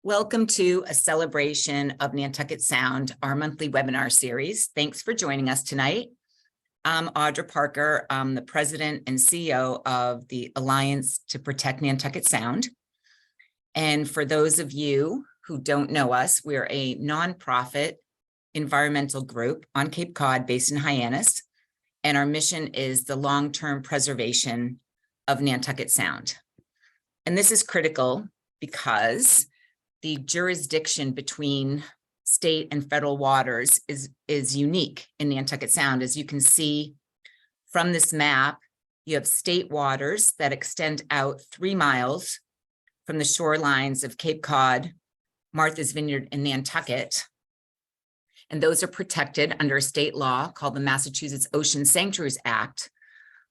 Welcome to a celebration of Nantucket Sound, our monthly webinar series. Thanks for joining us tonight. I'm Audra Parker. I'm the president and CEO of the Alliance to Protect Nantucket Sound. And for those of you who don't know us, we're a nonprofit environmental group on Cape Cod based in Hyannis. And our mission is the long-term preservation of Nantucket Sound. And this is critical because the jurisdiction between state and federal waters is unique in Nantucket Sound. As you can see from this map, you have state waters that extend out 3 miles from the shorelines of Cape Cod, Martha's Vineyard, and Nantucket. And those are protected under a state law called the Massachusetts Ocean Sanctuaries Act,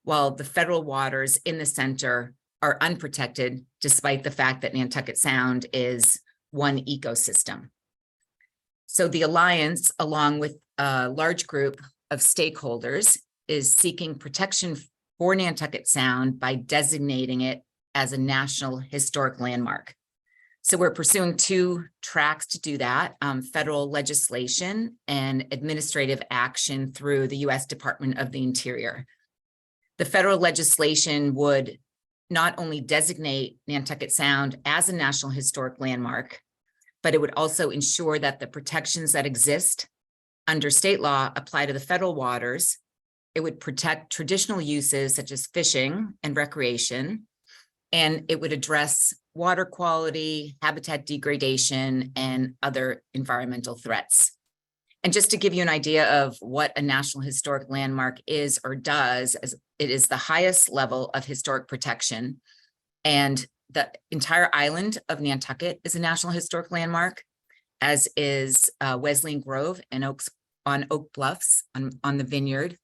while the federal waters in the center are unprotected, despite the fact that Nantucket Sound is one ecosystem. So the Alliance, along with a large group of stakeholders, is seeking protection for Nantucket Sound by designating it as a National Historic Landmark. So we're pursuing 2 tracks to do that, federal legislation and administrative action through the U.S. Department of the Interior. The federal legislation would not only designate Nantucket Sound as a National Historic Landmark, but it would also ensure that the protections that exist under state law apply to the federal waters. It would protect traditional uses such as fishing and recreation, and it would address water quality, habitat degradation, and other environmental threats. And just to give you an idea of what a National Historic Landmark is or does, as it is the highest level of historic protection, and the entire island of Nantucket is a National Historic Landmark, as is Wesleyan Grove and Oak Bluffs on the Vineyard,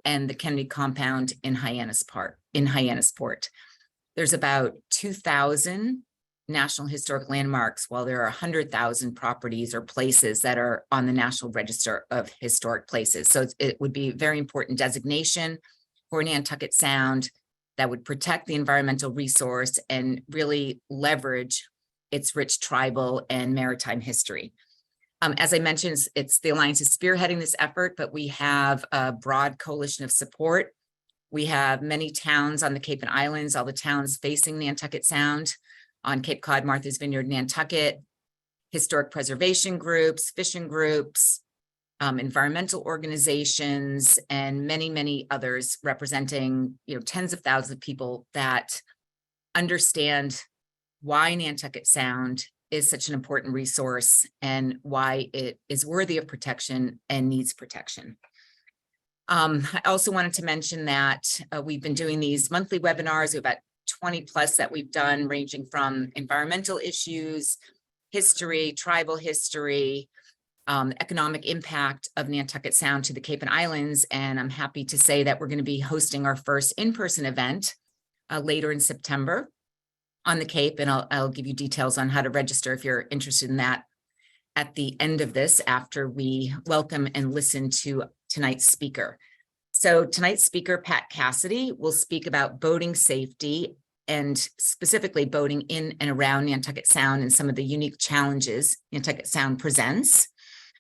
and the Kennedy Compound in Hyannisport. There's about 2,000 National Historic Landmarks, while there are 100,000 properties or places that are on the National Register of Historic Places. So it would be a very important designation for Nantucket Sound that would protect the environmental resource and really leverage its rich tribal and maritime history. As I mentioned, it's the Alliance is spearheading this effort, but we have a broad coalition of support. We have many towns on the Cape and Islands, all the towns facing Nantucket Sound, on Cape Cod, Martha's Vineyard, Nantucket, historic preservation groups, fishing groups, environmental organizations, and many, many others representing, tens of thousands of people that understand why Nantucket Sound is such an important resource and why it is worthy of protection and needs protection. I also wanted to mention that we've been doing these monthly webinars. We have about 20 plus that we've done, ranging from environmental issues, history, tribal history, economic impact of Nantucket Sound to the Cape and Islands. And I'm happy to say that we're going to be hosting our first in-person event later in September on the Cape. And I'll give you details on how to register if you're interested in that at the end of this, after we welcome and listen to tonight's speaker. So tonight's speaker, Pat Cassidy, will speak about boating safety and specifically boating in and around Nantucket Sound and some of the unique challenges Nantucket Sound presents.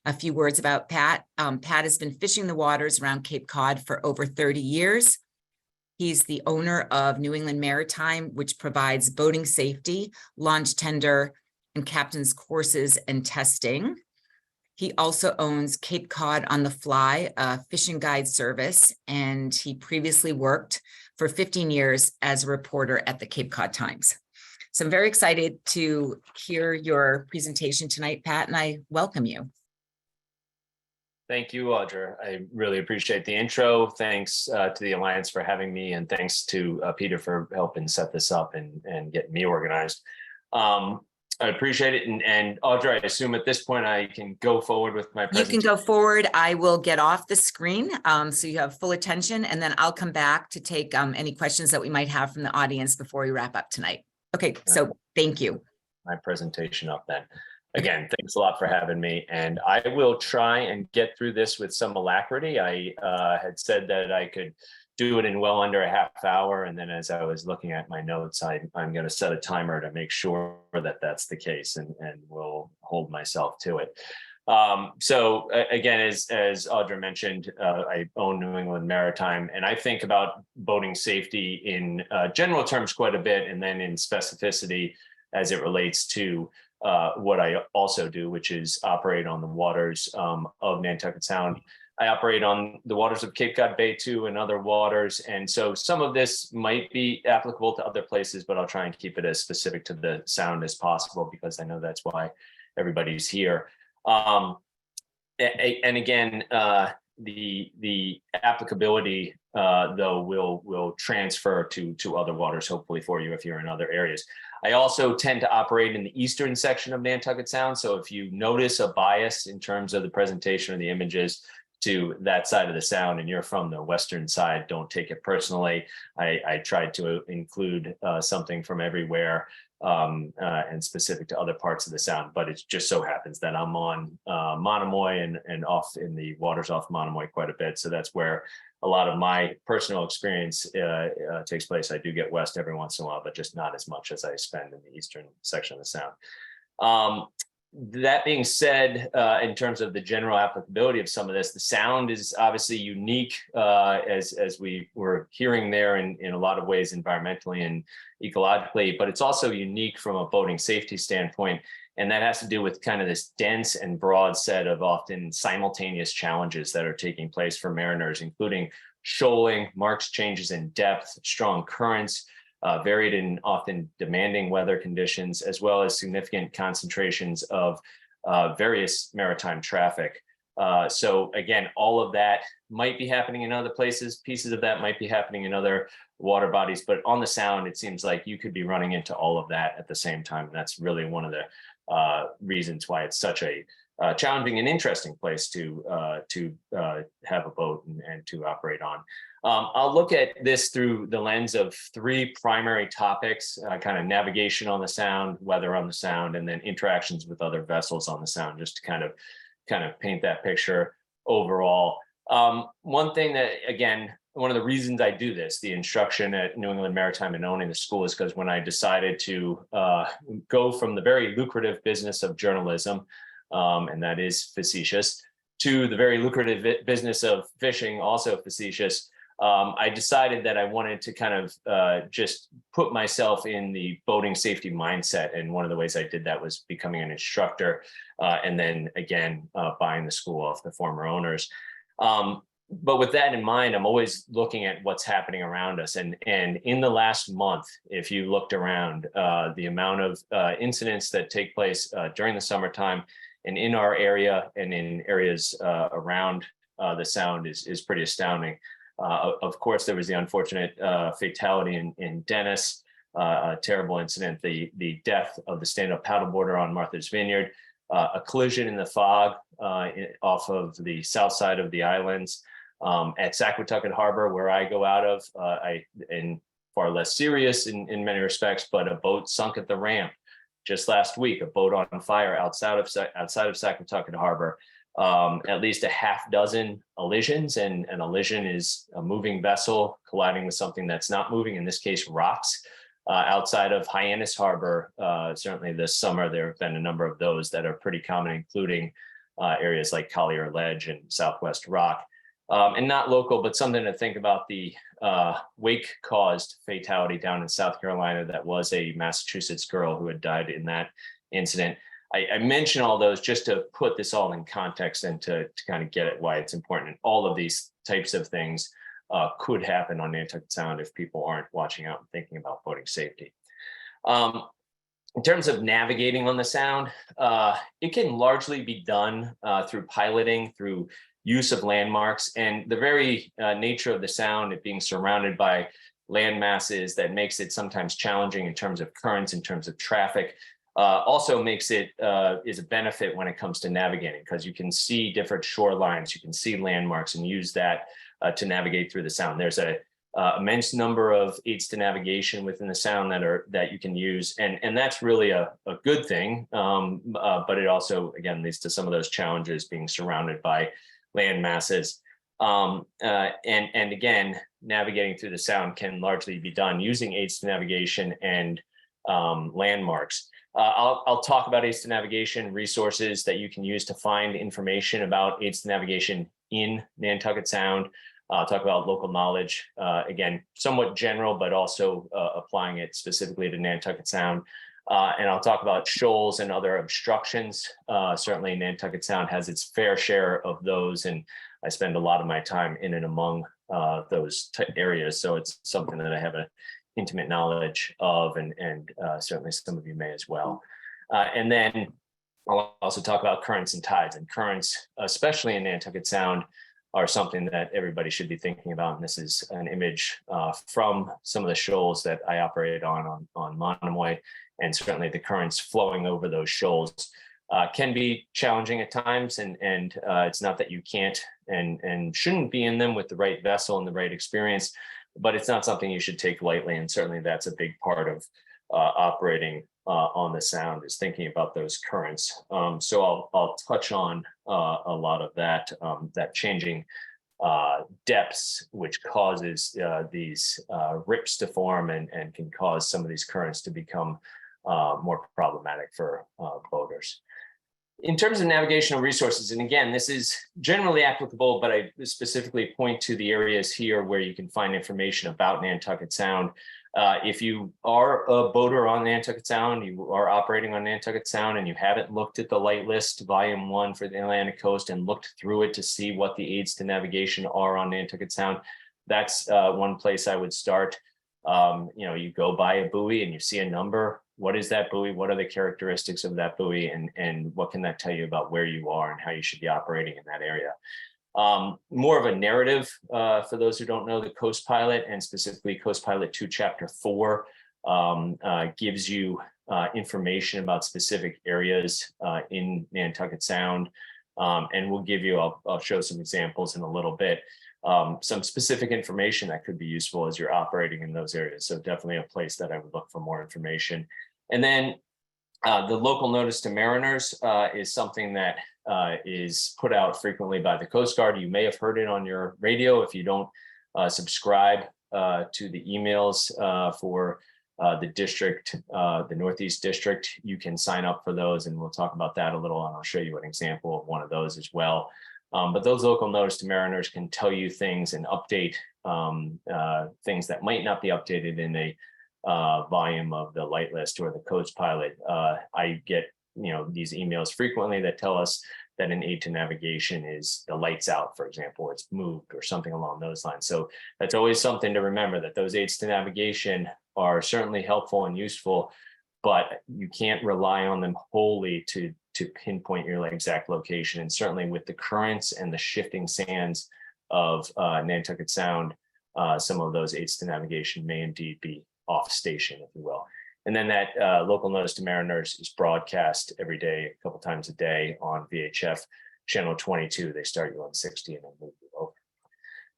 A few words about Pat. Pat has been fishing the waters around Cape Cod for over 30 years. He's the owner of New England Maritime, which provides boating safety, launch tender, and captain's courses and testing. He also owns Cape Cod on the Fly, a fishing guide service, and he previously worked for 15 years as a reporter at the Cape Cod Times. So I'm very excited to hear your presentation tonight, Pat, and I welcome you. Thank you, Audra. I really appreciate the intro. Thanks to the Alliance for having me, and thanks to Peter for helping set this up and get me organized. I appreciate it. And Audra, I assume at this point I can go forward with my presentation. You can go forward. I will get off the screen so you have full attention, and then I'll come back to take any questions that we might have from the audience before we wrap up tonight. Okay, so thank you. My presentation up then. Again, thanks a lot for having me, and I will try and get through this with some alacrity. I had said that I could do it in well under a half hour. And then as I was looking at my notes, I'm going to set a timer to make sure that that's the case, and will hold myself to it. So again, as Audra mentioned, I own New England Maritime, and I think about boating safety in general terms quite a bit, and then in specificity as it relates to what I also do, which is operate on the waters of Nantucket Sound. I operate on the waters of Cape Cod Bay too, and other waters. And so some of this might be applicable to other places, but I'll try and keep it as specific to the Sound as possible, because I know that's why everybody's here. And again, the applicability though will transfer to other waters, hopefully for you if you're in other areas. I also tend to operate in the eastern section of Nantucket Sound. So if you notice a bias in terms of the presentation of the images to that side of the Sound and you're from the western side, don't take it personally. I tried to include something from everywhere and specific to other parts of the Sound, but it just so happens that I'm on Monomoy and off in the waters off Monomoy quite a bit. So that's where a lot of my personal experience takes place. I do get west every once in a while, but just not as much as I spend in the eastern section of the Sound. That being said, in terms of the general applicability of some of this, the Sound is obviously unique, as we were hearing there in a lot of ways, environmentally and ecologically, but it's also unique from a boating safety standpoint. And that has to do with kind of this dense and broad set of often simultaneous challenges that are taking place for mariners, including shoaling, marked changes in depth, strong currents, varied and often demanding weather conditions, as well as significant concentrations of various maritime traffic. So again, all of that might be happening in other places. Pieces of that might be happening in other water bodies, but on the Sound, it seems like you could be running into all of that at the same time. And that's really one of the reasons why it's such a challenging and interesting place to have a boat and to operate on. I'll look at this through the lens of three primary topics: kind of navigation on the Sound, weather on the Sound, and then interactions with other vessels on the Sound, just to kind of paint that picture overall. One thing that, again, one of the reasons I do this, the instruction at New England Maritime and owning the school, is because when I decided to go from the very lucrative business of journalism, and that is facetious, to the very lucrative business of fishing, also facetious, I decided that I wanted to kind of just put myself in the boating safety mindset. And one of the ways I did that was becoming an instructor, and then again, buying the school off the former owners. But with that in mind, I'm always looking at what's happening around us. And in the last month, if you looked around, the amount of incidents that take place during the summertime and in our area and in areas around the Sound is pretty astounding. Of course, there was the unfortunate fatality in Dennis, a terrible incident, the death of the stand-up paddleboarder on Martha's Vineyard, a collision in the fog off of the south side of the islands. At Saquatucket Harbor, where I go out of, and far less serious in many respects, but a boat sunk at the ramp just last week, a boat on fire outside of Saquatucket Harbor. At least a half dozen elisions, and an elision is a moving vessel colliding with something that's not moving, in this case, rocks. Outside of Hyannis Harbor, certainly this summer, there have been a number of those that are pretty common, including areas like Collier Ledge and Southwest Rock. And not local, but something to think about: the wake-caused fatality down in South Carolina that was a Massachusetts girl who had died in that incident. I mention all those just to put this all in context and to kind of get at why it's important. And all of these types of things could happen on Nantucket Sound if people aren't watching out and thinking about boating safety. In terms of navigating on the Sound, it can largely be done through piloting, through use of landmarks, and the very nature of the Sound, it being surrounded by land masses, that makes it sometimes challenging in terms of currents, in terms of traffic. Also makes it is a benefit when it comes to navigating, because you can see different shorelines, you can see landmarks, and use that to navigate through the Sound. There's a immense number of aids to navigation within the Sound that you can use, and that's really a good thing. But it also, again, leads to some of those challenges, being surrounded by land masses. And again, navigating through the sound can largely be done using aids to navigation and landmarks. I'll talk about aids to navigation resources that you can use to find information about aids to navigation in Nantucket Sound. I'll talk about local knowledge, again, somewhat general, but also applying it specifically to Nantucket Sound. And I'll talk about shoals and other obstructions. Certainly Nantucket Sound has its fair share of those, and I spend a lot of my time in and among those areas. So it's something that I have an intimate knowledge of, and certainly some of you may as well. And then I'll also talk about currents and tides. And currents, especially in Nantucket Sound, are something that everybody should be thinking about. And this is an image from some of the shoals that I operate on Monomoy, and certainly the currents flowing over those shoals can be challenging at times. And it's not that you can't and shouldn't be in them with the right vessel and the right experience, but it's not something you should take lightly. And certainly that's a big part of operating on the Sound, is thinking about those currents. So I'll touch on a lot of that, that changing depths, which causes these rips to form and can cause some of these currents to become more problematic for boaters. In terms of navigational resources, and again, this is generally applicable, but I specifically point to the areas here where you can find information about Nantucket Sound. If you are a boater on Nantucket Sound, you are operating on Nantucket Sound, and you haven't looked at the light list, volume 1 for the Atlantic coast, and looked through it to see what the aids to navigation are on Nantucket Sound, that's one place I would start. You go by a buoy and you see a number. What is that buoy? What are the characteristics of that buoy? And what can that tell you about where you are and how you should be operating in that area? More of a narrative for those who don't know, the Coast Pilot, and specifically Coast Pilot 2, Chapter 4, gives you information about specific areas in Nantucket Sound. And we'll give you, I'll show some examples in a little bit, some specific information that could be useful as you're operating in those areas. So definitely a place that I would look for more information. And then the local notice to mariners is something that is put out frequently by the Coast Guard. You may have heard it on your radio. If you don't subscribe to the emails for the district, the Northeast District, you can sign up for those, and we'll talk about that a little, and I'll show you an example of one of those as well. But those local notice to mariners can tell you things and update things that might not be updated in a volume of the light list or the Coast Pilot. I get these emails frequently that tell us that an aid to navigation is the lights out, for example, or it's moved or something along those lines. So that's always something to remember, that those aids to navigation are certainly helpful and useful, but you can't rely on them wholly to pinpoint your exact location. And certainly with the currents and the shifting sands of Nantucket Sound, some of those aids to navigation may indeed be off station, if you will. And then that local notice to mariners is broadcast every day, a couple times a day on VHF channel 22. They start you on 60 and then move you over.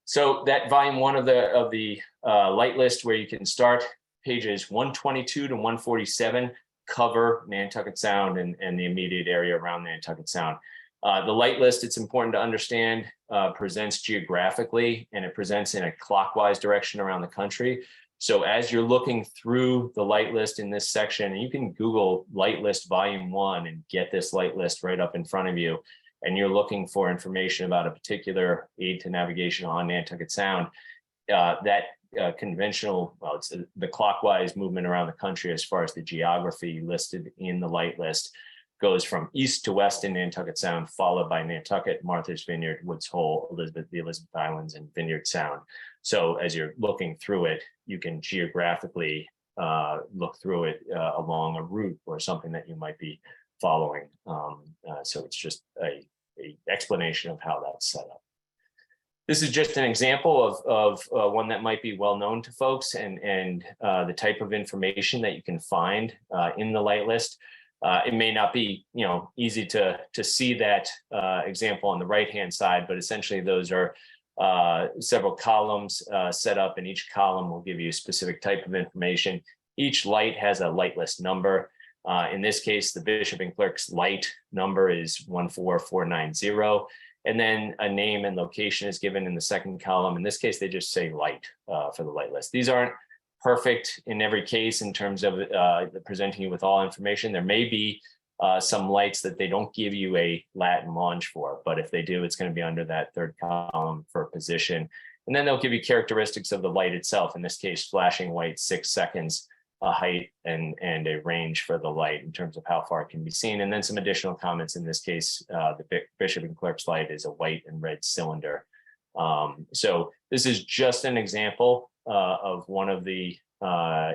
So that volume 1 of the light list, where you can start, pages 122 to 147 cover Nantucket Sound and the immediate area around Nantucket Sound. The light list, it's important to understand, presents geographically, and it presents in a clockwise direction around the country. So as you're looking through the light list in this section, and you can Google light list volume 1 and get this light list right up in front of you, and you're looking for information about a particular aid to navigation on Nantucket Sound, that conventional, well, it's the clockwise movement around the country as far as the geography listed in the light list goes from east to west in Nantucket Sound, followed by Nantucket, Martha's Vineyard, Woods Hole, the Elizabeth Islands, and Vineyard Sound. So as you're looking through it, you can geographically look through it along a route or something that you might be following. So it's just a explanation of how that's set up. This is just an example of one that might be well known to folks, and the type of information that you can find in the light list. It may not be easy to see that example on the right hand side, but essentially those are several columns set up, and each column will give you a specific type of information. Each light has a light list number. In this case, the Bishop and Clerk's light number is 14490. And then a name and location is given in the second column. In this case, they just say light for the light list. These aren't perfect in every case in terms of presenting you with all information. There may be some lights that they don't give you a lat and launch for, but if they do, it's going to be under that third column for position. And then they'll give you characteristics of the light itself. In this case, flashing white, 6 seconds, a height and a range for the light in terms of how far it can be seen. And then some additional comments. In this case, the Bishop and Clerk's light is a white and red cylinder. So this is just an example of one of the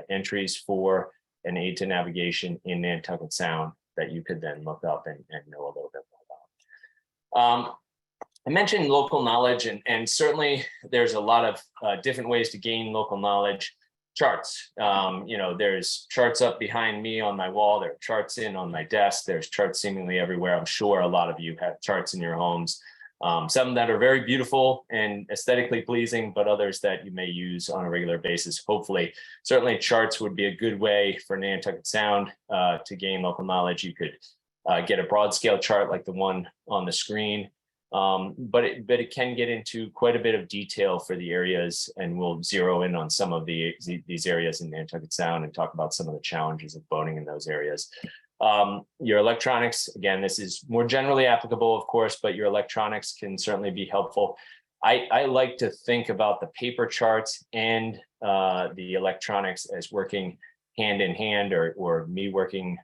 entries for an aid to navigation in Nantucket Sound that you could then look up and know a little bit more about. I mentioned local knowledge, and certainly there's a lot of different ways to gain local knowledge. Charts, there's charts up behind me on my wall. There are charts on my desk. There's charts seemingly everywhere. I'm sure a lot of you have charts in your homes. Some that are very beautiful and aesthetically pleasing, but others that you may use on a regular basis. Hopefully, certainly charts would be a good way for Nantucket Sound to gain local knowledge. You could get a broad scale chart like the one on the screen. But it can get into quite a bit of detail for the areas, and we'll zero in on some of these areas in Nantucket Sound and talk about some of the challenges of boating in those areas. Your electronics, again, this is more generally applicable, of course, but your electronics can certainly be helpful. I like to think about the paper charts and the electronics as working hand in hand, or me working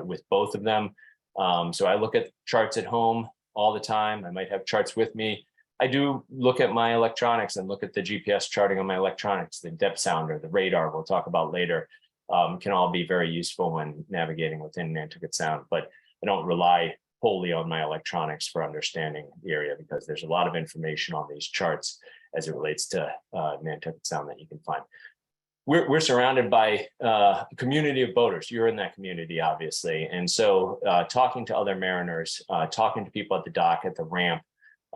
with both of them. So I look at charts at home all the time. I might have charts with me. I do look at my electronics and look at the GPS charting on my electronics, the depth sounder, the radar we'll talk about later, can all be very useful when navigating within Nantucket Sound. But I don't rely wholly on my electronics for understanding the area, because there's a lot of information on these charts as it relates to Nantucket Sound that you can find. We're surrounded by a community of boaters. You're in that community, obviously. And so talking to other mariners, talking to people at the dock, at the ramp,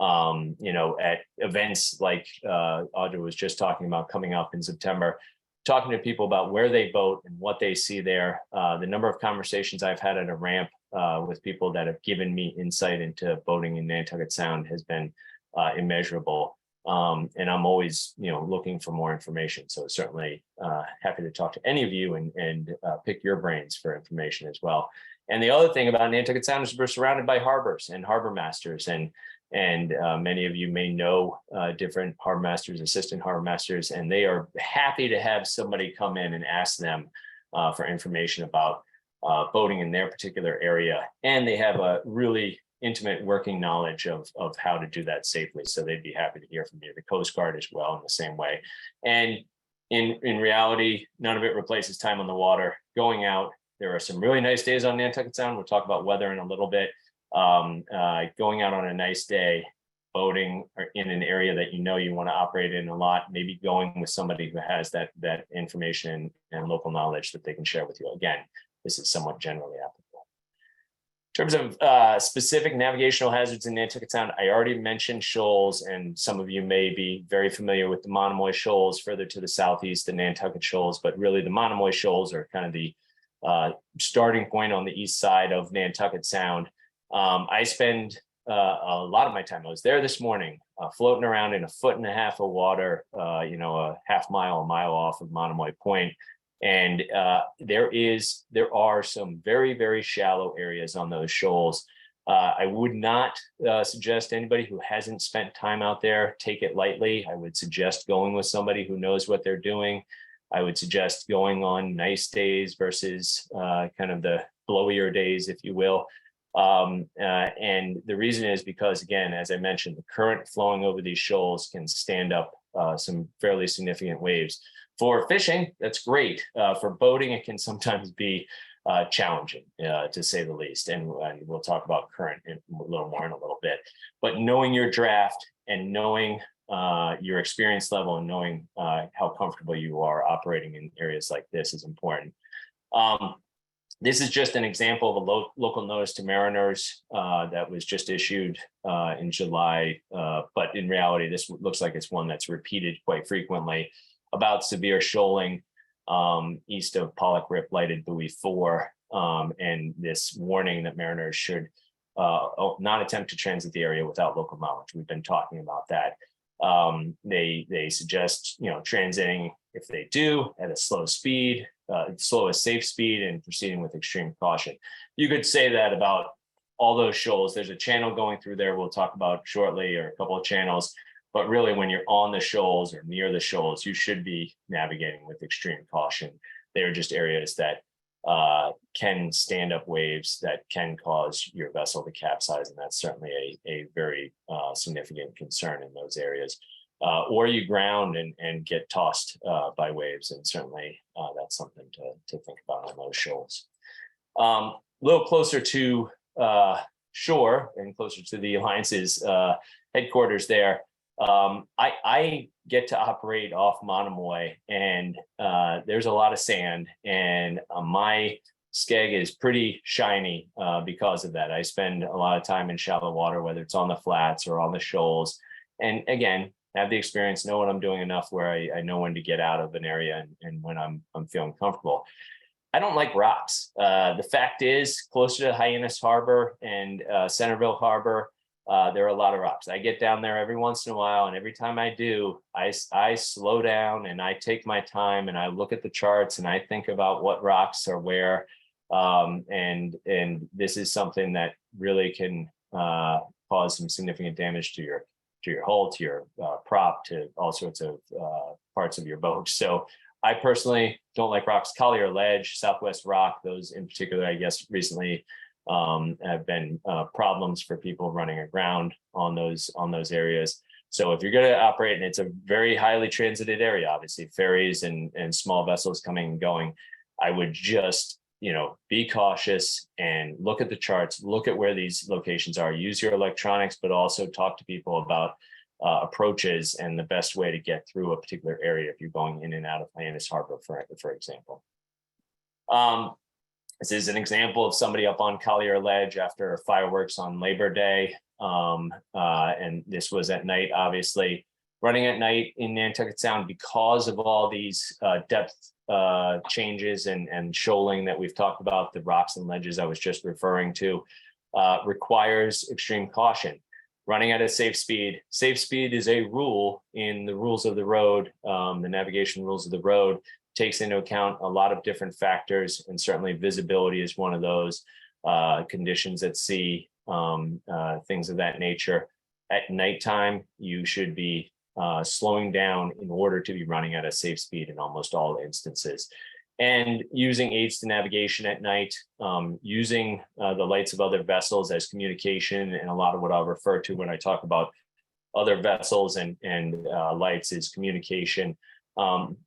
at events like Audra was just talking about coming up in September, talking to people about where they boat and what they see there. The number of conversations I've had at a ramp with people that have given me insight into boating in Nantucket Sound has been immeasurable. And I'm always, looking for more information. So certainly happy to talk to any of you and pick your brains for information as well. And the other thing about Nantucket Sound is we're surrounded by harbors and harbor masters, and many of you may know different harbor masters, assistant harbor masters, and they are happy to have somebody come in and ask them for information about boating in their particular area. And they have a really intimate working knowledge of how to do that safely. So they'd be happy to hear from you. The Coast Guard as well in the same way. And in reality, none of it replaces time on the water. Going out, there are some really nice days on Nantucket Sound. We'll talk about weather in a little bit. Going out on a nice day, boating in an area that you want to operate in a lot, maybe going with somebody who has that information and local knowledge that they can share with you. Again, this is somewhat generally applicable. In terms of specific navigational hazards in Nantucket Sound, I already mentioned shoals, and some of you may be very familiar with the Monomoy Shoals further to the southeast, the Nantucket Shoals, but really the Monomoy Shoals are kind of the starting point on the east side of Nantucket Sound. I spend a lot of my time, I was there this morning, floating around in 1.5 feet of water, a half mile, a mile off of Monomoy Point. And there are some very, very shallow areas on those shoals. I would not suggest anybody who hasn't spent time out there take it lightly. I would suggest going with somebody who knows what they're doing. I would suggest going on nice days versus kind of the blowier days, if you will. And the reason is because, again, as I mentioned, the current flowing over these shoals can stand up some fairly significant waves. For fishing, that's great. For boating, it can sometimes be challenging, to say the least. And we'll talk about current a little more in a little bit. But knowing your draft and knowing your experience level and knowing how comfortable you are operating in areas like this is important. This is just an example of a local notice to mariners that was just issued in July. But in reality, this looks like it's one that's repeated quite frequently about severe shoaling east of Pollock Rip Lighted Buoy 4, and this warning that mariners should not attempt to transit the area without local knowledge. We've been talking about that. They suggest, transiting, if they do, at a slow speed, slowest safe speed, and proceeding with extreme caution. You could say that about all those shoals. There's a channel going through there we'll talk about shortly, or a couple of channels. But really, when you're on the shoals or near the shoals, you should be navigating with extreme caution. They are just areas that can stand up waves that can cause your vessel to capsize, and that's certainly a very significant concern in those areas. Or you ground and get tossed by waves, and certainly that's something to think about on those shoals. A little closer to shore and closer to the Alliance's headquarters there. I get to operate off Monomoy, and there's a lot of sand, and my skeg is pretty shiny because of that. I spend a lot of time in shallow water, whether it's on the flats or on the shoals, and again, have the experience, know what I'm doing enough where I know when to get out of an area and when I'm feeling comfortable. I don't like rocks. The fact is, closer to Hyannis Harbor and Centerville Harbor, there are a lot of rocks. I get down there every once in a while, and every time I do, I slow down and I take my time and I look at the charts and I think about what rocks are where. And this is something that really can cause some significant damage to your hull, to your prop, to all sorts of parts of your boat. So I personally don't like rocks. Collier Ledge, Southwest Rock, those in particular, I guess recently have been problems for people running aground on those areas. So if you're going to operate, and it's a very highly transited area, obviously ferries and small vessels coming and going, I would just, be cautious and look at the charts, look at where these locations are, use your electronics, but also talk to people about approaches and the best way to get through a particular area if you're going in and out of Hyannis Harbor, for example. This is an example of somebody up on Collier Ledge after fireworks on Labor Day. And this was at night, obviously. Running at night in Nantucket Sound, because of all these depth changes and shoaling that we've talked about, the rocks and ledges I was just referring to, requires extreme caution. Running at a safe speed. Safe speed is a rule in the rules of the road, the navigation rules of the road. Takes into account a lot of different factors, and certainly visibility is one of those, conditions at sea, things of that nature. At nighttime, you should be slowing down in order to be running at a safe speed in almost all instances. And using aids to navigation at night, using the lights of other vessels as communication, and a lot of what I'll refer to when I talk about other vessels and lights is communication.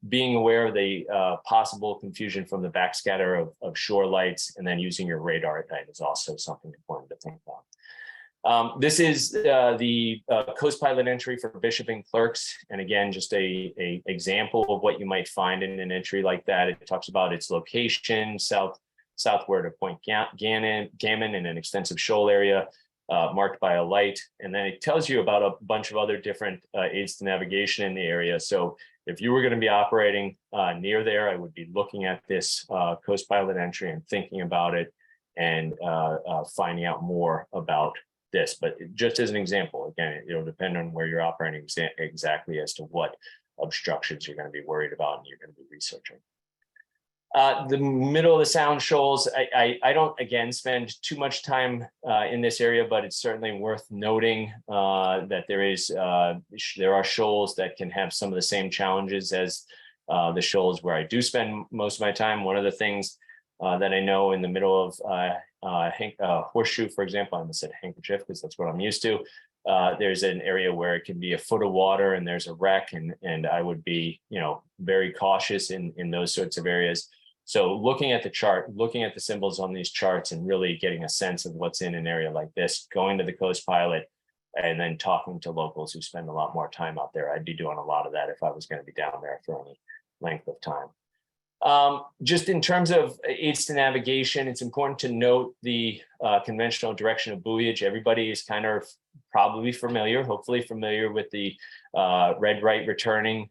Being aware of the possible confusion from the backscatter of shore lights, and then using your radar at night is also something important to think about. This is the Coast Pilot entry for Bishop and Clerks. And again, just a example of what you might find in an entry like that. It talks about its location, southward of Point Gammon in an extensive shoal area marked by a light. And then it tells you about a bunch of other different aids to navigation in the area. So if you were going to be operating near there, I would be looking at this Coast Pilot entry and thinking about it and finding out more about this. But just as an example, again, it'll depend on where you're operating exactly as to what obstructions you're going to be worried about and you're going to be researching. The middle of the Sound shoals, I don't, again, spend too much time in this area, but it's certainly worth noting that there are shoals that can have some of the same challenges as the shoals where I do spend most of my time. One of the things that I know in the middle of Horseshoe, for example, I almost said handkerchief because that's what I'm used to. There's an area where it can be a foot of water and there's a wreck, and I would be, very cautious in those sorts of areas. So looking at the chart, looking at the symbols on these charts and really getting a sense of what's in an area like this, going to the Coast Pilot and then talking to locals who spend a lot more time out there. I'd be doing a lot of that if I was going to be down there for any length of time. Just in terms of aids to navigation, it's important to note the conventional direction of buoyage. Everybody is kind of probably familiar, hopefully familiar with the red right returning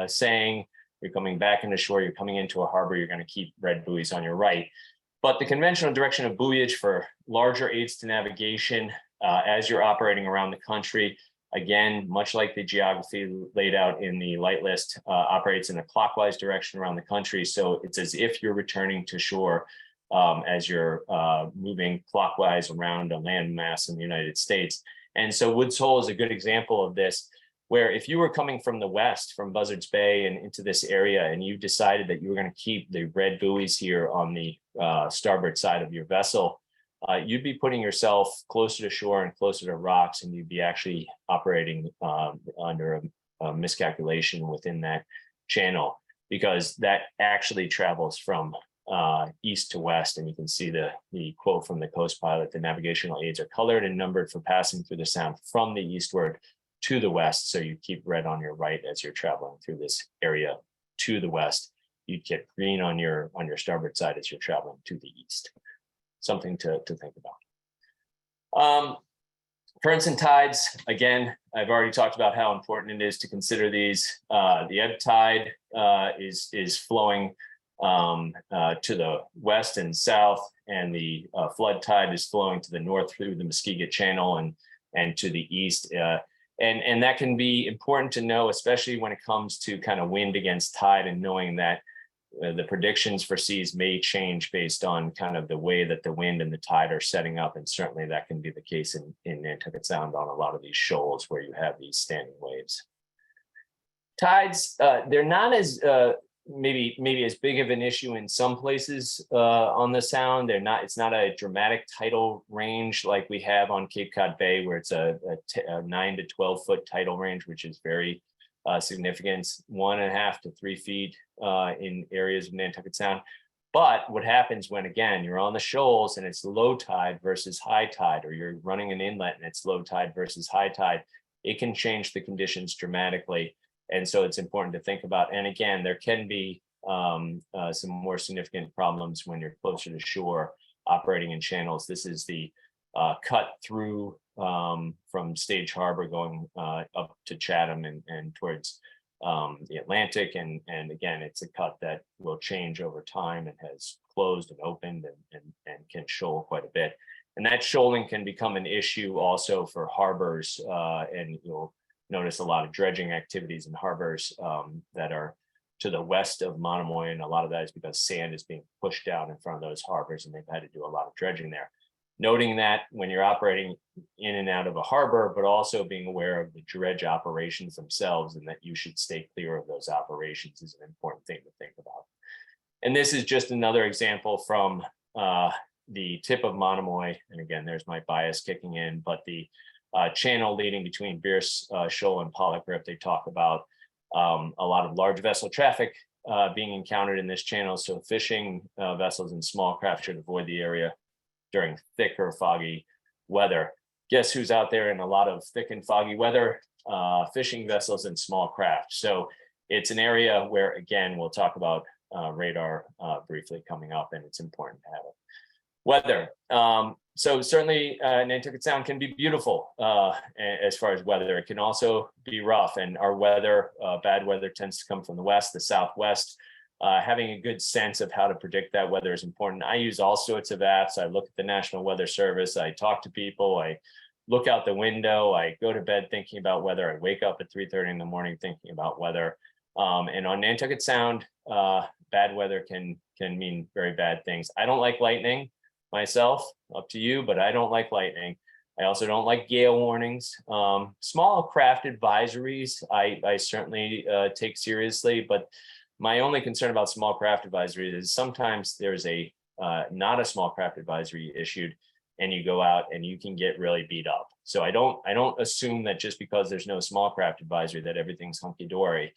saying. You're coming back into shore, you're coming into a harbor, you're going to keep red buoys on your right. But the conventional direction of buoyage for larger aids to navigation as you're operating around the country, again, much like the geography laid out in the light list, operates in a clockwise direction around the country. So it's as if you're returning to shore as you're moving clockwise around a landmass in the United States. And so Woods Hole is a good example of this, where if you were coming from the west, from Buzzards Bay and into this area, and you decided that you were going to keep the red buoys here on the starboard side of your vessel, you'd be putting yourself closer to shore and closer to rocks, and you'd be actually operating under a miscalculation within that channel, because that actually travels from east to west. And you can see the quote from the coast pilot: the navigational aids are colored and numbered for passing through the sound from the eastward to the west. So you keep red on your right as you're traveling through this area to the west. You'd get green on your starboard side as you're traveling to the east. Something to think about. Currents and tides, again, I've already talked about how important it is to consider these. The ebb tide is flowing to the west and south, and the flood tide is flowing to the north through the Muskegon Channel and to the east. And that can be important to know, especially when it comes to kind of wind against tide, and knowing that the predictions for seas may change based on kind of the way that the wind and the tide are setting up. And certainly that can be the case in Nantucket Sound on a lot of these shoals where you have these standing waves. Tides, they're not as maybe as big of an issue in some places on the Sound. It's not a dramatic tidal range like we have on Cape Cod Bay, where it's a 9 to 12 foot tidal range, which is very significant, 1.5 to 3 feet in areas of Nantucket Sound. But what happens when, again, you're on the shoals and it's low tide versus high tide, or you're running an inlet and it's low tide versus high tide, it can change the conditions dramatically. And so it's important to think about. And again, there can be some more significant problems when you're closer to shore operating in channels. This is the cut through from Stage Harbor going up to Chatham and towards the Atlantic. And again, it's a cut that will change over time and has closed and opened and can shoal quite a bit. And that shoaling can become an issue also for harbors, and you'll notice a lot of dredging activities in harbors that are to the west of Monomoy, and a lot of that is because sand is being pushed down in front of those harbors, and they've had to do a lot of dredging there. Noting that when you're operating in and out of a harbor, but also being aware of the dredge operations themselves, and that you should stay clear of those operations, is an important thing to think about. And this is just another example from the tip of Monomoy, and again, there's my bias kicking in, but the channel leading between Bierce Shoal and Pollock Rip. They talk about a lot of large vessel traffic being encountered in this channel. So fishing vessels and small craft should avoid the area during thick or foggy weather. Guess who's out there in a lot of thick and foggy weather? Fishing vessels and small craft. So it's an area where, again, we'll talk about radar briefly coming up, and it's important to have it. Weather. So certainly Nantucket Sound can be beautiful as far as weather. It can also be rough, and our weather, bad weather, tends to come from the west, the southwest. Having a good sense of how to predict that weather is important. I use all sorts of apps. I look at the National Weather Service. I talk to people. I look out the window. I go to bed thinking about weather. I wake up at 3:30 in the morning thinking about weather. And on Nantucket Sound, bad weather can mean very bad things. I don't like lightning myself, up to you, but I don't like lightning. I also don't like gale warnings. Small craft advisories, I certainly take seriously, but my only concern about small craft advisories is sometimes there's not a small craft advisory issued, and you go out and you can get really beat up. So I don't assume that just because there's no small craft advisory that everything's hunky-dory.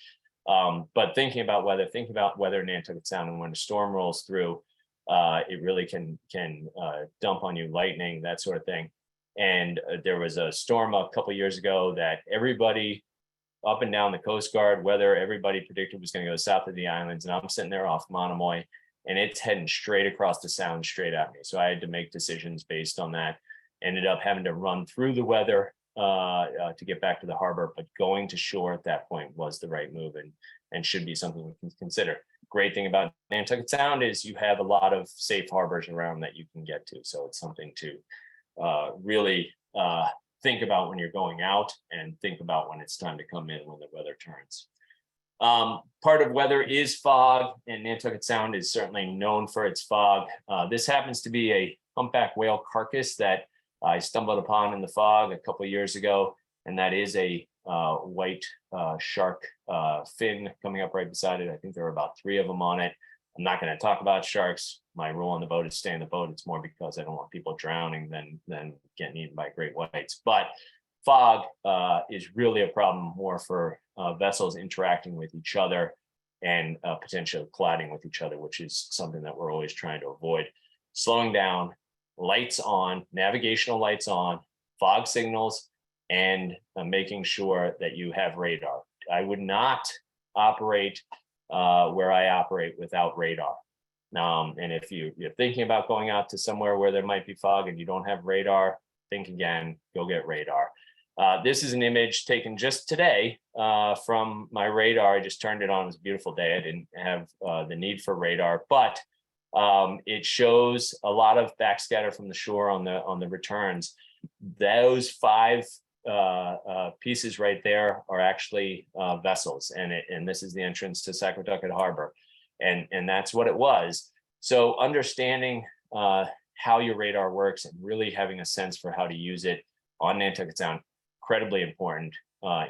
But thinking about weather in Nantucket Sound, and when a storm rolls through, it really can dump on you, lightning, that sort of thing. And there was a storm a couple years ago that everybody up and down the Coast Guard weather, everybody predicted was going to go south of the islands. And I'm sitting there off Monomoy, and it's heading straight across the Sound, straight at me. So I had to make decisions based on that. Ended up having to run through the weather to get back to the harbor, but going to shore at that point was the right move, and should be something we can consider. great thing about Nantucket Sound is you have a lot of safe harbors around that you can get to. So it's something to really think about when you're going out, and think about when it's time to come in when the weather turns. Part of weather is fog, and Nantucket Sound is certainly known for its fog. This happens to be a humpback whale carcass that I stumbled upon in the fog a couple of years ago, and that is a white shark fin coming up right beside it. I think there are about 3 of them on it. I'm not going to talk about sharks. My rule on the boat is stay in the boat. It's more because I don't want people drowning than getting eaten by great whites. But fog is really a problem more for vessels interacting with each other and potentially colliding with each other, which is something that we're always trying to avoid. Slowing down, lights on, navigational lights on, fog signals, and making sure that you have radar. I would not operate where I operate without radar. And if you're thinking about going out to somewhere where there might be fog and you don't have radar, think again, go get radar. This is an image taken just today from my radar. I just turned it on. It was a beautiful day. I didn't have the need for radar, but it shows a lot of backscatter from the shore on the returns. Those 5 pieces right there are actually vessels, and this is the entrance to Nantucket Harbor, and that's what it was. So understanding how your radar works and really having a sense for how to use it on Nantucket Sound, incredibly important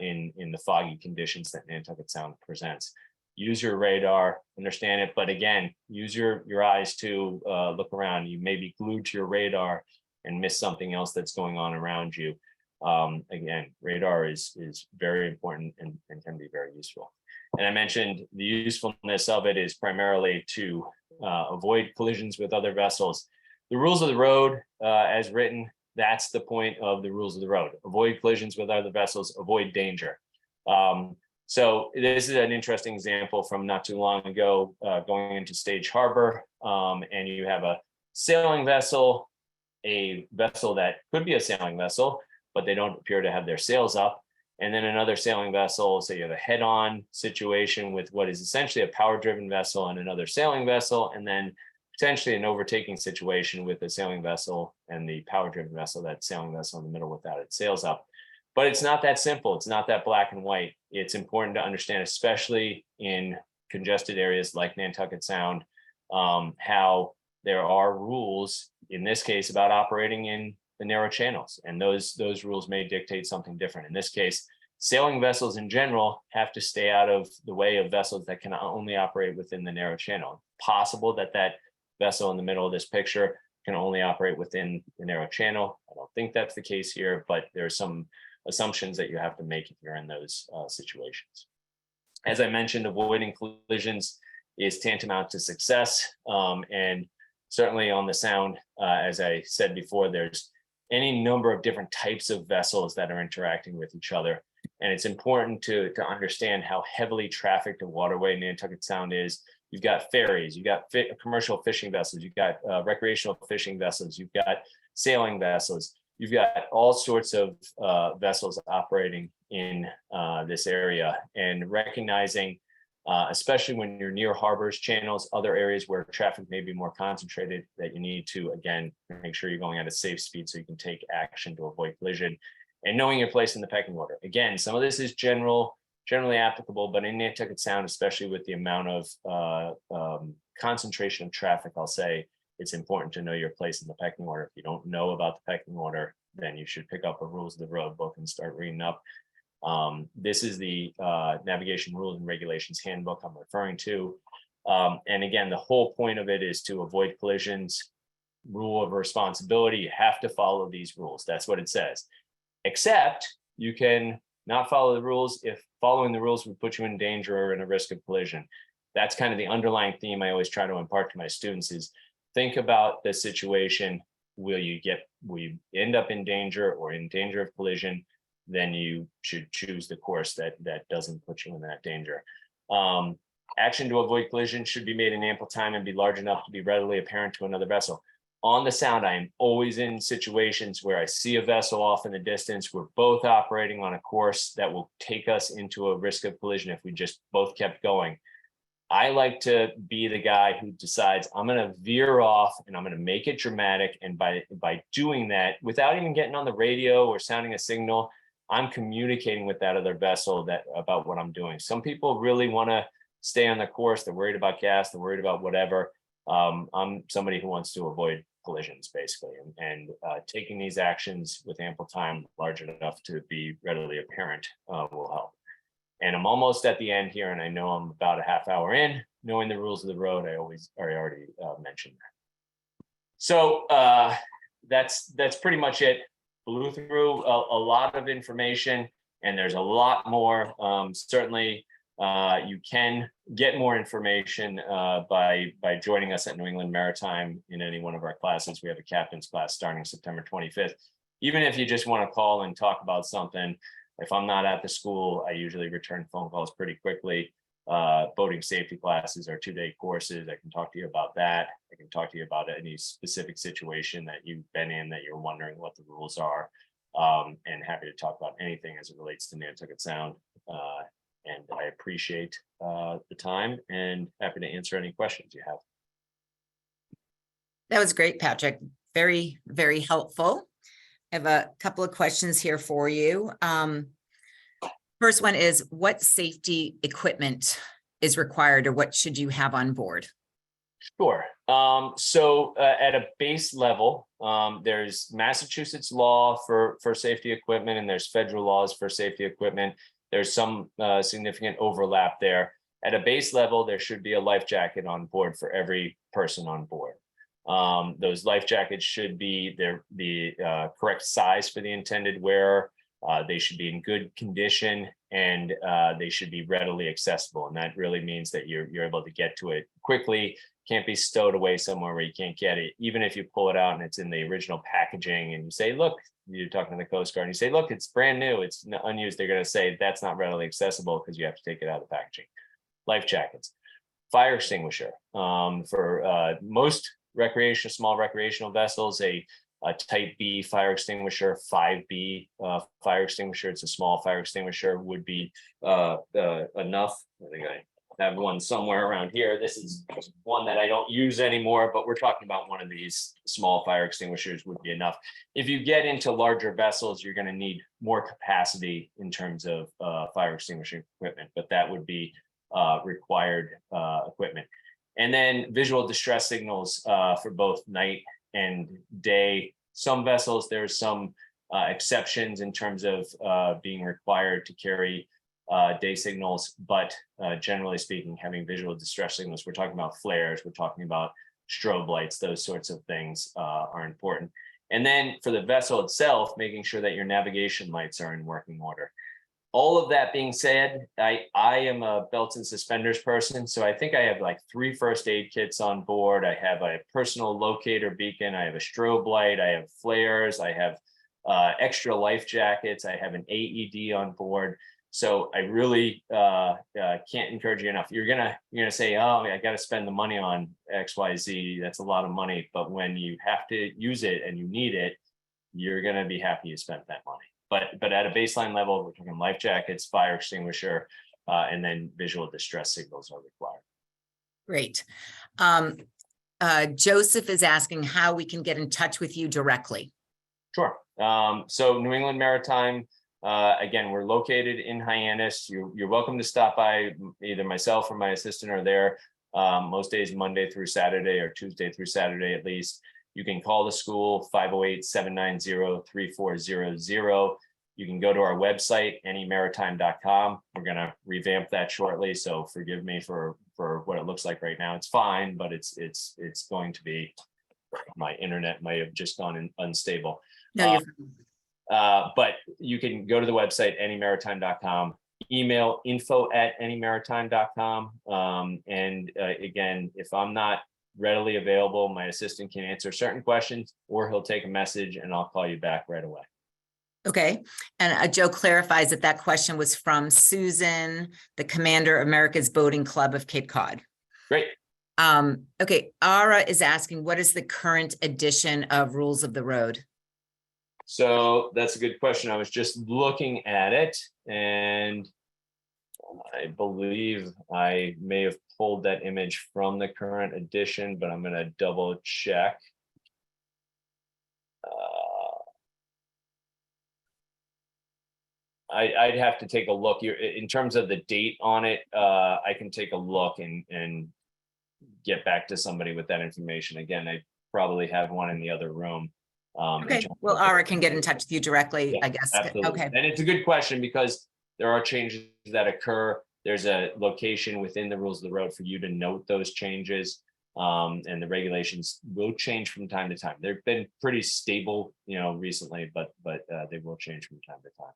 in the foggy conditions that Nantucket Sound presents. Use your radar, understand it, but again, use your eyes to look around. You may be glued to your radar and miss something else that's going on around you. Again, radar is very important and can be very useful. And I mentioned the usefulness of it is primarily to avoid collisions with other vessels. The rules of the road, as written, that's the point of the rules of the road. Avoid collisions with other vessels, avoid danger. So this is an interesting example from not too long ago, going into Stage Harbor, and you have a sailing vessel, a vessel that could be a sailing vessel, but they don't appear to have their sails up. And then another sailing vessel, so you have a head-on situation with what is essentially a power-driven vessel and another sailing vessel, and then potentially an overtaking situation with the sailing vessel and the power-driven vessel, that sailing vessel in the middle without its sails up. But it's not that simple. It's not that black and white. It's important to understand, especially in congested areas like Nantucket Sound, how there are rules, in this case, about operating in the narrow channels. And those rules may dictate something different. In this case, sailing vessels in general have to stay out of the way of vessels that can only operate within the narrow channel. Possible that vessel in the middle of this picture can only operate within the narrow channel. I don't think that's the case here, but there are some assumptions that you have to make if you're in those situations. As I mentioned, avoiding collisions is tantamount to success. And certainly on the Sound, as I said before, there's any number of different types of vessels that are interacting with each other. And it's important to understand how heavily trafficked a waterway Nantucket Sound is. You've got ferries, you've got commercial fishing vessels, you've got recreational fishing vessels, you've got sailing vessels, you've got all sorts of vessels operating in this area, and recognizing, especially when you're near harbors, channels, other areas where traffic may be more concentrated, that you need to, again, make sure you're going at a safe speed so you can take action to avoid collision, and knowing your place in the pecking order. Again, some of this is generally applicable, but in Nantucket Sound, especially with the amount of concentration of traffic, I'll say it's important to know your place in the pecking order. If you don't know about the pecking order, then you should pick up a Rules of the Road book and start reading up. This is the Navigation Rules and Regulations Handbook I'm referring to. And again, the whole point of it is to avoid collisions. Rule of responsibility, you have to follow these rules. That's what it says. Except you can not follow the rules if following the rules would put you in danger or in a risk of collision. That's kind of the underlying theme I always try to impart to my students is think about the situation. Will you end up in danger or in danger of collision? Then you should choose the course that doesn't put you in that danger. Action to avoid collision should be made in ample time and be large enough to be readily apparent to another vessel. On the Sound, I am always in situations where I see a vessel off in the distance. We're both operating on a course that will take us into a risk of collision if we just both kept going. I like to be the guy who decides I'm going to veer off and I'm going to make it dramatic. And by doing that, without even getting on the radio or sounding a signal, I'm communicating with that other vessel about what I'm doing. Some people really want to stay on the course. They're worried about gas. They're worried about whatever. I'm somebody who wants to avoid collisions, basically, and taking these actions with ample time, large enough to be readily apparent, will help. And I'm almost at the end here, and I know I'm about a half hour in. Knowing the rules of the road, I already mentioned that. So that's pretty much it. Blew through a lot of information, and there's a lot more. Certainly, you can get more information by joining us at New England Maritime in any one of our classes. We have a captain's class starting September 25th. Even if you just want to call and talk about something, if I'm not at the school, I usually return phone calls pretty quickly. Boating safety classes are 2-day courses. I can talk to you about that. I can talk to you about any specific situation that you've been in that you're wondering what the rules are, and happy to talk about anything as it relates to Nantucket Sound. And I appreciate the time and happy to answer any questions you have. That was great, Patrick. Very, very helpful. I have a couple of questions here for you. First one is, what safety equipment is required, or what should you have on board? Sure. So at a base level, there's Massachusetts law for safety equipment, and there's federal laws for safety equipment. There's some significant overlap there. At a base level, there should be a life jacket on board for every person on board. Those life jackets should be the correct size for the intended wearer. They should be in good condition, and they should be readily accessible. And that really means that you're able to get to it quickly. Can't be stowed away somewhere where you can't get it. Even if you pull it out and it's in the original packaging and you say, look, you're talking to the Coast Guard and you say, look, it's brand new, it's unused. They're going to say that's not readily accessible because you have to take it out of the packaging. Life jackets, fire extinguisher. For most small recreational vessels, a type B fire extinguisher, 5B fire extinguisher. It's a small fire extinguisher would be enough. I think I have one somewhere around here. This is one that I don't use anymore, but we're talking about one of these small fire extinguishers would be enough. If you get into larger vessels, you're going to need more capacity in terms of fire extinguishing equipment, but that would be required equipment. And then visual distress signals for both night and day. Some vessels, there's some exceptions in terms of being required to carry day signals, but generally speaking, having visual distress signals, we're talking about flares, we're talking about strobe lights, those sorts of things are important. And then for the vessel itself, making sure that your navigation lights are in working order. All of that being said, I am a belts and suspenders person, so I think I have like 3 first aid kits on board. I have a personal locator beacon. I have a strobe light. I have flares. I have extra life jackets. I have an AED on board. So I really can't encourage you enough. You're gonna say, oh, I got to spend the money on XYZ. That's a lot of money, but when you have to use it and you need it, you're gonna be happy you spent that money. But at a baseline level, we're talking life jackets, fire extinguisher, and then visual distress signals are required. Great. Joseph is asking how we can get in touch with you directly. Sure. So New England Maritime, again, we're located in Hyannis. You're welcome to stop by. Either myself or my assistant are there most days, Monday through Saturday, or Tuesday through Saturday at least. You can call the school, 508-790-3400. You can go to our website, anymaritime.com. We're going to revamp that shortly, so forgive me for what it looks like right now. It's fine, but it's going to be, my internet might have just gone unstable. No, you're but you can go to the website, anymaritime.com, email info@anymaritime.com. And again, if I'm not readily available, my assistant can answer certain questions, or he'll take a message and I'll call you back right away. okay. And Joe clarifies that question was from Susan, the commander, America's Boating Club of Cape Cod. Great. Okay. Ara is asking, what is the current edition of Rules of the Road? So that's a good question. I was just looking at it, and I believe I may have pulled that image from the current edition, but I'm going to double check. I'd have to take a look. In terms of the date on it, I can take a look and get back to somebody with that information. Again, I probably have one in the other room. Okay, well, Ara can get in touch with you directly, Yeah, I guess. absolutely. Okay. And it's a good question because there are changes that occur. There's a location within the rules of the road for you to note those changes. And the regulations will change from time to time. They've been pretty stable, recently, but they will change from time to time.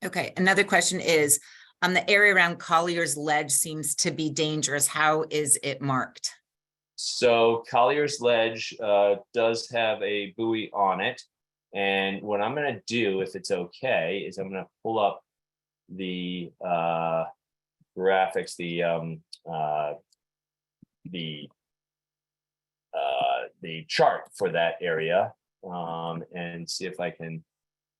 Okay, another question is, the area around Collier's Ledge seems to be dangerous. How is it marked? So Collier's Ledge does have a buoy on it. And what I'm going to do, if it's okay, is I'm going to pull up the graphics, the chart for that area, and see if I can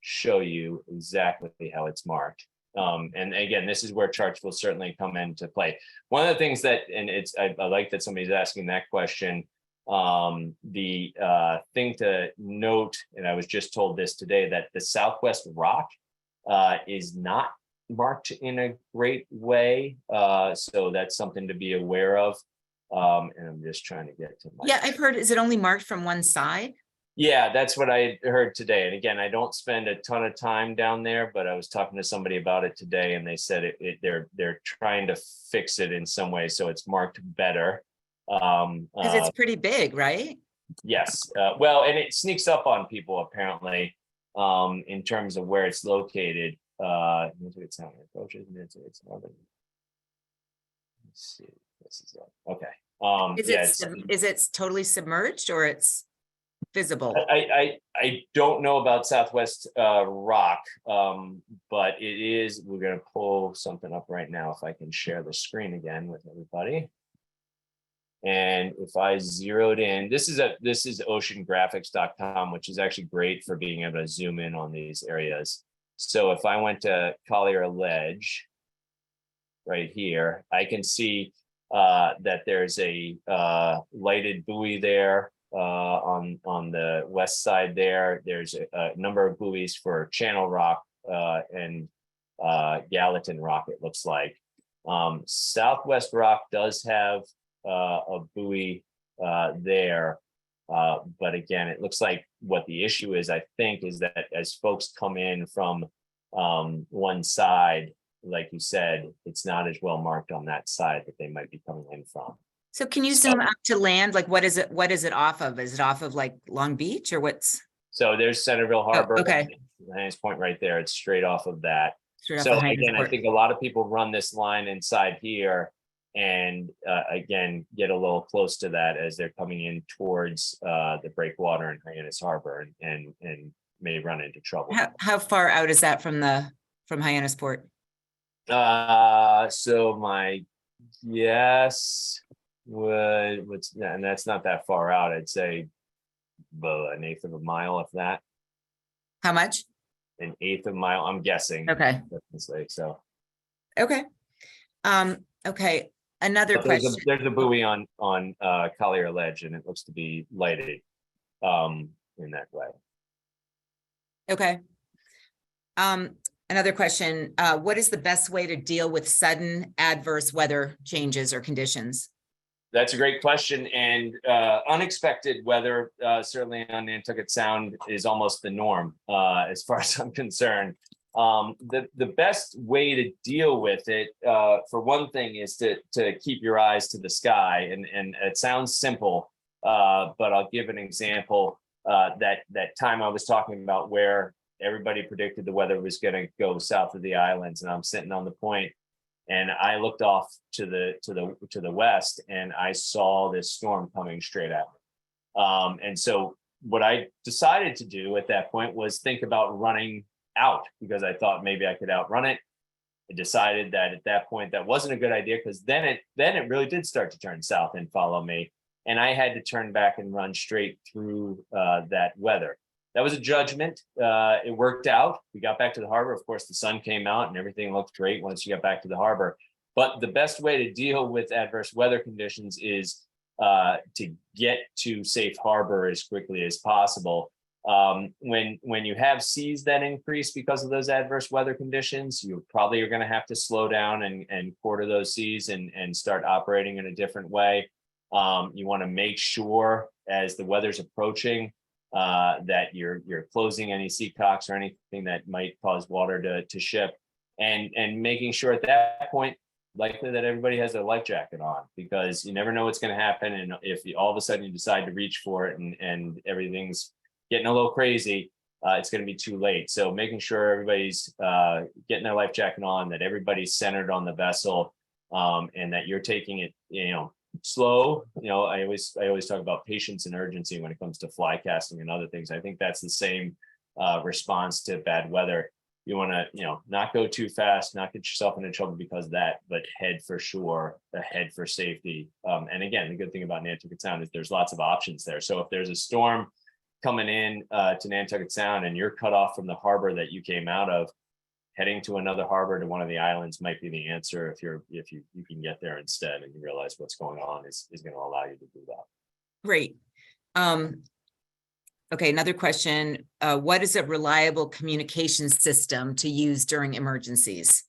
show you exactly how it's marked. And again, this is where charts will certainly come into play. One of the things that, and I like that somebody's asking that question. The thing to note, and I was just told this today, that the Southwest Rock is not marked in a great way. So that's something to be aware of. And I'm just trying to get to my. Yeah, I've heard, is it only marked from one side? Yeah, that's what I heard today. And again, I don't spend a ton of time down there, but I was talking to somebody about it today, and they said they're trying to fix it in some way so it's marked better. Because it's pretty big, right? Yes. Well, and it sneaks up on people apparently, in terms of where it's located. Nantucket Sound approaches Nantucket northern. Let's see. This is okay. Is it totally submerged or it's visible? I don't know about Southwest Rock, but it is. We're going to pull something up right now if I can share the screen again with everybody. And if I zeroed in, this is oceangraphics.com, which is actually great for being able to zoom in on these areas. So if I went to Collier Ledge right here, I can see that there's a lighted buoy there on the west side there. There's a number of buoys for Channel Rock and Gallatin Rock, it looks like. Southwest Rock does have a buoy there. But again, it looks like what the issue is, I think, is that as folks come in from one side, like you said, it's not as well marked on that side that they might be coming in from. So can you zoom out to land? Like, what is it off of? Is it off of like Long Beach or what's? So there's Centerville Harbor. Oh, okay. Hyannis Point right there. It's straight off of that. Straight So off of again, I think a lot of people run this line inside here and again, get a little close to that as they're coming in towards the breakwater in Hyannis Harbor and may run into trouble. How far out is that from Hyannis Port? So my guess and that's not that far out. I'd say about an eighth of a mile, if that. How much? An eighth of a mile, I'm guessing. Okay. So. Okay. Okay. Another question. There's a buoy on Collier Ledge, and it looks to be lighted in that way. Okay. Another question. What is the best way to deal with sudden adverse weather changes or conditions? That's a great question. And unexpected weather, certainly on Nantucket Sound, is almost the norm as far as I'm concerned. The best way to deal with it, for one thing, is to keep your eyes to the sky. And it sounds simple, but I'll give an example. That time I was talking about where everybody predicted the weather was going to go south of the islands, and I'm sitting on the point, and I looked off to the west, and I saw this storm coming straight at me. And so what I decided to do at that point was think about running out, because I thought maybe I could outrun it. I decided that at that point that wasn't a good idea, because then it really did start to turn south and follow me, and I had to turn back and run straight through that weather. That was a judgment. It worked out. We got back to the harbor. Of course, the sun came out and everything looked great once you got back to the harbor. But the best way to deal with adverse weather conditions is to get to safe harbor as quickly as possible. When you have seas that increase because of those adverse weather conditions, you probably are going to have to slow down and quarter those seas and start operating in a different way. You want to make sure as the weather's approaching that you're closing any sea cocks or anything that might cause water to ship, and making sure at that point likely that everybody has their life jacket on, because you never know what's going to happen. And if you all of a sudden you decide to reach for it and everything's getting a little crazy, it's going to be too late. So making sure everybody's getting their life jacket on, that everybody's centered on the vessel, and that you're taking it, slow. I always talk about patience and urgency when it comes to fly casting and other things. I think that's the same response to bad weather. You want to, not go too fast, not get yourself into trouble because of that, but head for sure, ahead for safety. And again, the good thing about Nantucket Sound is there's lots of options there. So if there's a storm coming in to Nantucket Sound and you're cut off from the harbor that you came out of, heading to another harbor to one of the islands might be the answer. If you can get there instead and you realize what's going on is going to allow you to do that. Great. Okay, another question. What is a reliable communication system to use during emergencies?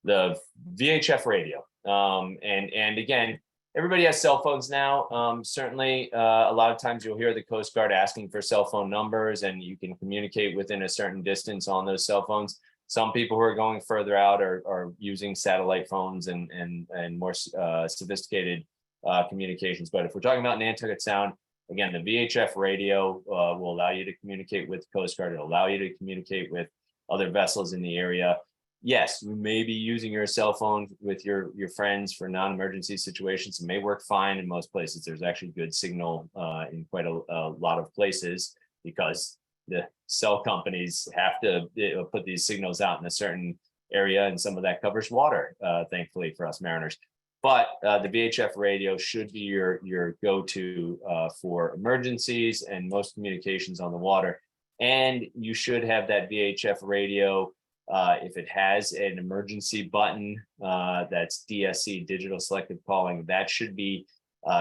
The VHF radio. And again, everybody has cell phones now. Certainly, a lot of times you'll hear the Coast Guard asking for cell phone numbers, and you can communicate within a certain distance on those cell phones. Some people who are going further out are using satellite phones and more sophisticated communications. But if we're talking about Nantucket Sound, again, the VHF radio will allow you to communicate with Coast Guard. It'll allow you to communicate with other vessels in the area. Yes, you may be using your cell phone with your friends for non-emergency situations. It may work fine in most places. There's actually good signal in quite a lot of places, because the cell companies have to put these signals out in a certain area, and some of that covers water, thankfully for us mariners. But the VHF radio should be your go-to for emergencies and most communications on the water. And you should have that VHF radio, if it has an emergency button, that's DSC, digital selective calling, that should be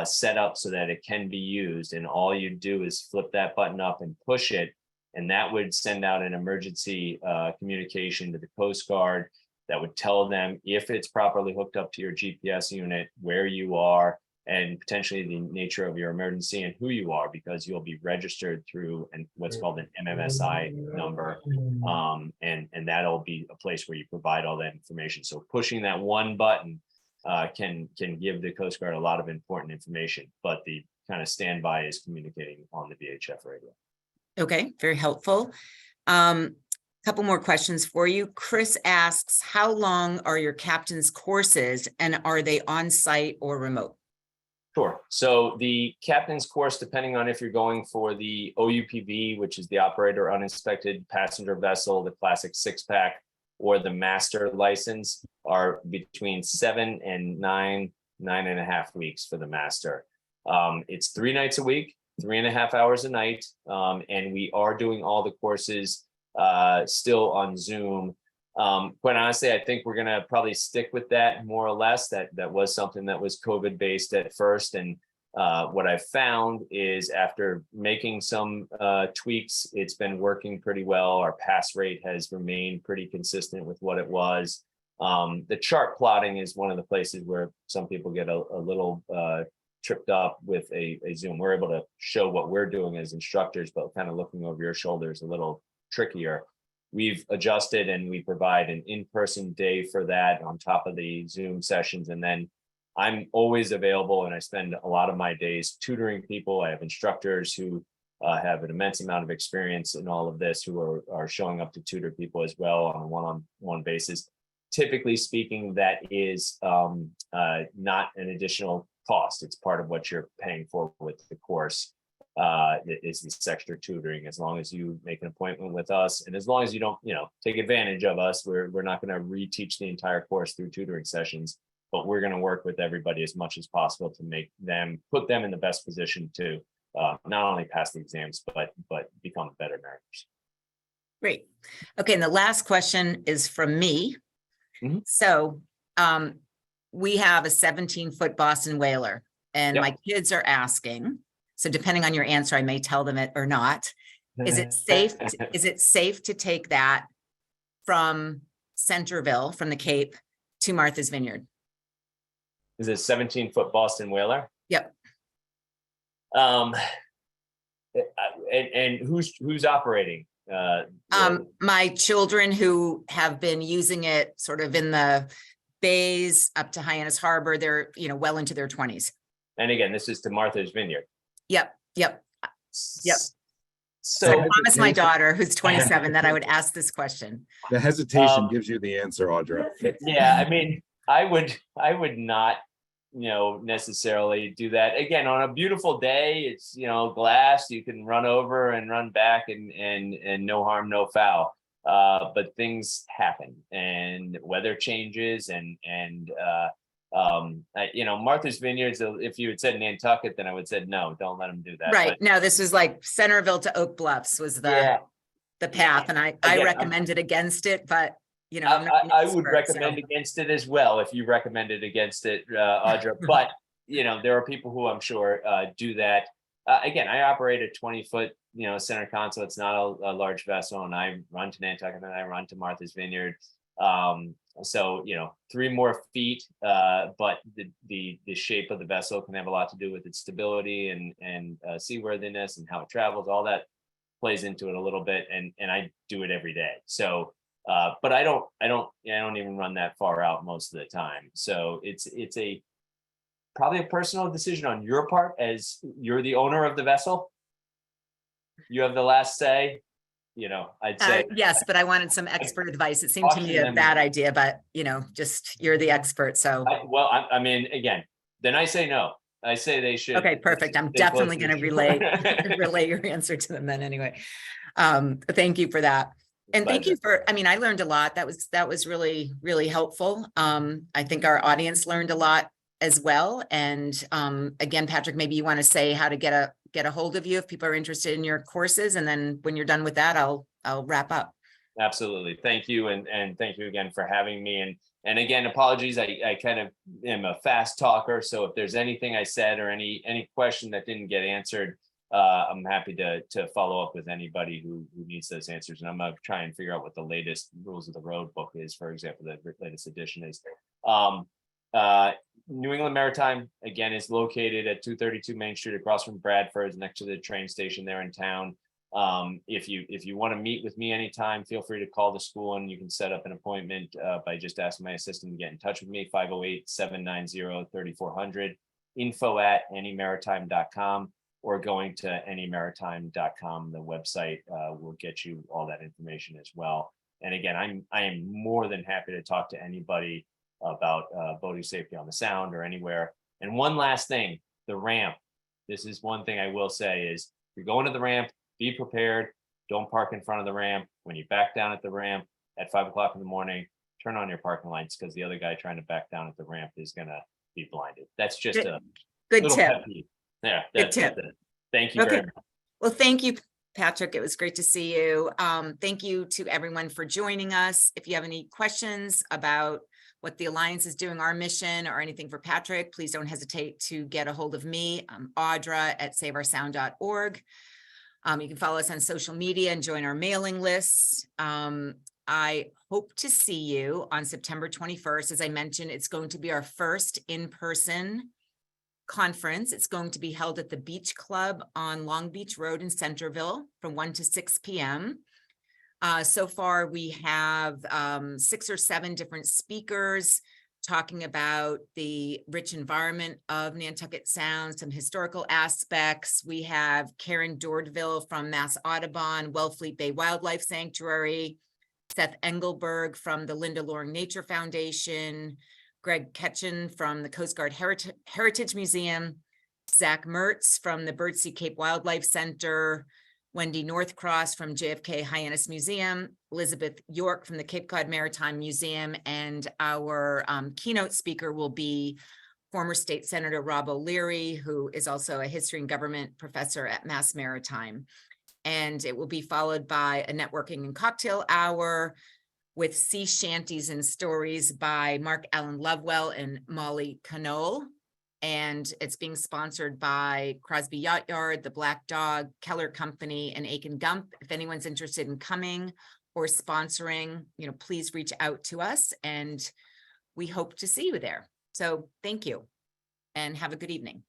set up so that it can be used. And all you do is flip that button up and push it, and that would send out an emergency communication to the Coast Guard that would tell them, if it's properly hooked up to your GPS unit, where you are, and potentially the nature of your emergency and who you are, because you'll be registered through what's called an MMSI number. And that'll be a place where you provide all that information. So pushing that one button can give the Coast Guard a lot of important information, but the kind of standby is communicating on the VHF radio. Okay, very helpful. Couple more questions for you. Chris asks, how long are your captain's courses, and are they on site or remote? Sure. So the captain's course, depending on if you're going for the OUPV, which is the operator uninspected passenger vessel, the classic 6-pack, or the master license, are between 7 and 9.5 weeks for the master. It's 3 nights a week, 3.5 hours a night. And we are doing all the courses still on Zoom. Quite honestly, I think we're going to probably stick with that more or less. That was something that was COVID based at first. And what I've found is, after making some tweaks, it's been working pretty well. Our pass rate has remained pretty consistent with what it was. The chart plotting is one of the places where some people get a little tripped up with a Zoom. We're able to show what we're doing as instructors, but kind of looking over your shoulders a little trickier. We've adjusted, and we provide an in-person day for that on top of the Zoom sessions. And then I'm always available, and I spend a lot of my days tutoring people. I have instructors who have an immense amount of experience in all of this, who are showing up to tutor people as well on a one-on-one basis. Typically speaking, that is not an additional cost. It's part of what you're paying for with the course. Is this extra tutoring. As long as you make an appointment with us, and as long as you don't, take advantage of us, we're not going to reteach the entire course through tutoring sessions, but we're going to work with everybody as much as possible to put them in the best position to not only pass the exams, but become better mariners. Great. Okay, and the last question is from me. Mhm. So we have a 17-foot Boston whaler, and Yep. my kids are asking, so depending on your answer, I may tell them it or not. Is it safe to take that from Centerville, from the Cape, to Martha's Vineyard? Is it 17-foot Boston whaler? Yep. And who's operating? My children, who have been using it sort of in the bays up to Hyannis Harbor, they're, well into their 20s. And again, this is to Martha's Vineyard. Yep. So I promised my daughter, who's 27, that I would ask this question. The hesitation gives you the answer, Audra. Yeah, I mean, I would not, necessarily do that. Again, on a beautiful day, it's, glass, you can run over and run back and no harm, no foul. But things happen and weather changes and Martha's Vineyards, if you had said Nantucket, then I would have said, no, don't let them do that. Right. But, No, this was like Centerville to Oak Bluffs was the path. And I recommended against it, but I would recommend against it as well if you recommended against it, Audra. But there are people who I'm sure do that. Again, I operate a 20-foot center console. It's not a large vessel, and I run to Nantucket and I run to Martha's Vineyard. So 3 more feet, but the shape of the vessel can have a lot to do with its stability and seaworthiness and how it travels. All that plays into it a little bit, and I do it every day. So. But I don't even run that far out most of the time. So it's probably a personal decision on your part, as you're the owner of the vessel. You have the last say. I'd say yes, but I wanted some expert advice. It seemed to me a bad idea, but just you're the expert. So I mean, again, then I say no. I say they should. Okay, perfect. I'm definitely going to relay your answer to them then anyway. Thank you for that. And thank you for, I learned a lot. That was really, really helpful. I think our audience learned a lot as well. And again, Patrick, maybe you want to say how to get a hold of you if people are interested in your courses. And then when you're done with that, I'll wrap up. Absolutely. Thank you. And thank you again for having me. And again, apologies. I kind of am a fast talker. So if there's anything I said or any question that didn't get answered, I'm happy to follow up with anybody who needs those answers. And I'm going to try and figure out what the latest Rules of the Road book is, for example, the latest edition is. New England Maritime, again, is located at 232 Main Street across from Bradford's, next to the train station there in town. If you want to meet with me anytime, feel free to call the school and you can set up an appointment by just asking my assistant to get in touch with me, 508-790-3400, info@anymaritime.com. or going to anymaritime.com. The website will get you all that information as well. And again, I am more than happy to talk to anybody about boating safety on the Sound or anywhere. And one last thing, the ramp. This is one thing I will say is, if you're going to the ramp, be prepared. Don't park in front of the ramp. When you back down at the ramp at 5 o'clock in the morning, turn on your parking lights, because the other guy trying to back down at the ramp is going to be blinded. That's just a good little tip. pet peeve. Yeah, that's it. Thank you very much. Well, thank you, Patrick. It was great to see you. Thank you to everyone for joining us. If you have any questions about what the Alliance is doing, our mission, or anything for Patrick, please don't hesitate to get a hold of me. I'm Audra at saveoursound.org. You can follow us on social media and join our mailing lists. I hope to see you on September 21st. As I mentioned, it's going to be our first in-person conference. It's going to be held at the Beach Club on Long Beach Road in Centerville from 1 to 6 p.m. So far, we have 6 or 7 different speakers talking about the rich environment of Nantucket Sound, some historical aspects. We have Karen Dordville from Mass Audubon, Wellfleet Bay Wildlife Sanctuary, Seth Engelberg from the Linda Loring Nature Foundation, Greg Ketchen from the Coast Guard Heritage Museum, Zach Mertz from the Birdsea Cape Wildlife Center, Wendy Northcross from JFK Hyannis Museum, Elizabeth York from the Cape Cod Maritime Museum, and our keynote speaker will be former State Senator Rob O'Leary, who is also a history and government professor at Mass Maritime. And it will be followed by a networking and cocktail hour with sea shanties and stories by Mark Allen Lovewell and Molly Canole. And it's being sponsored by Crosby Yacht Yard, the Black Dog, Keller Company, and Aiken Gump. If anyone's interested in coming or sponsoring, please reach out to us, and we hope to see you there. So thank you and have a good evening.